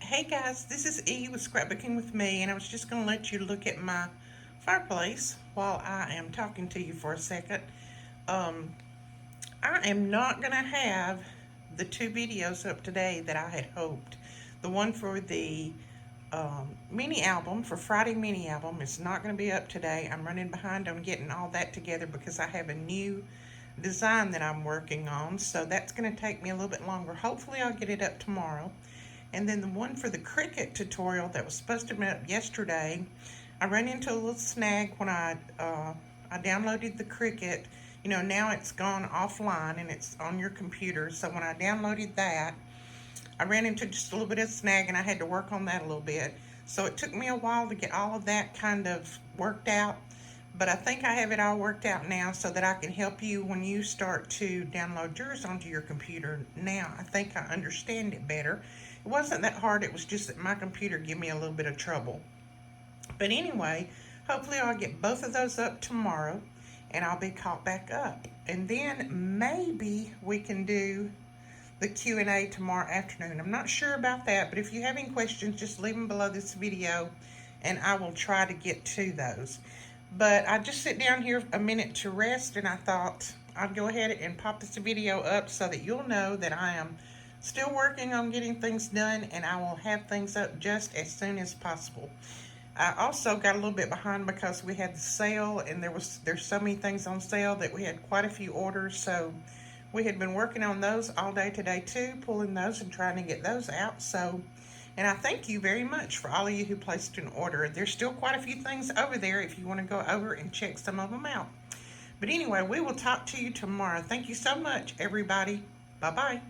Hey guys, this is E with Scrapbooking with me, and I was just going to let you look at my fireplace while I am talking to you for a second. Um, I am not going to have the two videos up today that I had hoped. The one for the mini album, for Friday mini album, is not going to be up today. I'm running behind on getting all that together because I have a new design that I'm working on, so that's going to take me a little bit longer. Hopefully I'll get it up tomorrow. And then the one for the Cricut tutorial that was supposed to be up yesterday, I ran into a little snag when I downloaded the Cricut. You know, now it's gone offline and it's on your computer. So when I downloaded that, I ran into just a little bit of snag and I had to work on that a little bit. So it took me a while to get all of that kind of worked out. But I think I have it all worked out now so that I can help you when you start to download yours onto your computer. Now I think I understand it better. It wasn't that hard, it was just that my computer gave me a little bit of trouble. But anyway, hopefully I'll get both of those up tomorrow and I'll be caught back up. And then maybe we can do the Q&A tomorrow afternoon. I'm not sure about that, but if you have any questions, just leave them below this video and I will try to get to those. But I just sit down here a minute to rest, and I thought I'd go ahead and pop this video up so that you'll know that I am still working on getting things done, and I will have things up just as soon as possible. I also got a little bit behind because we had the sale, and there's so many things on sale that we had quite a few orders, so we had been working on those all day today too, pulling those and trying to get those out. And I thank you very much for all of you who placed an order. There's still quite a few things over there if you want to go over and check some of them out. But anyway, we will talk to you tomorrow. Thank you so much, everybody. Bye-bye.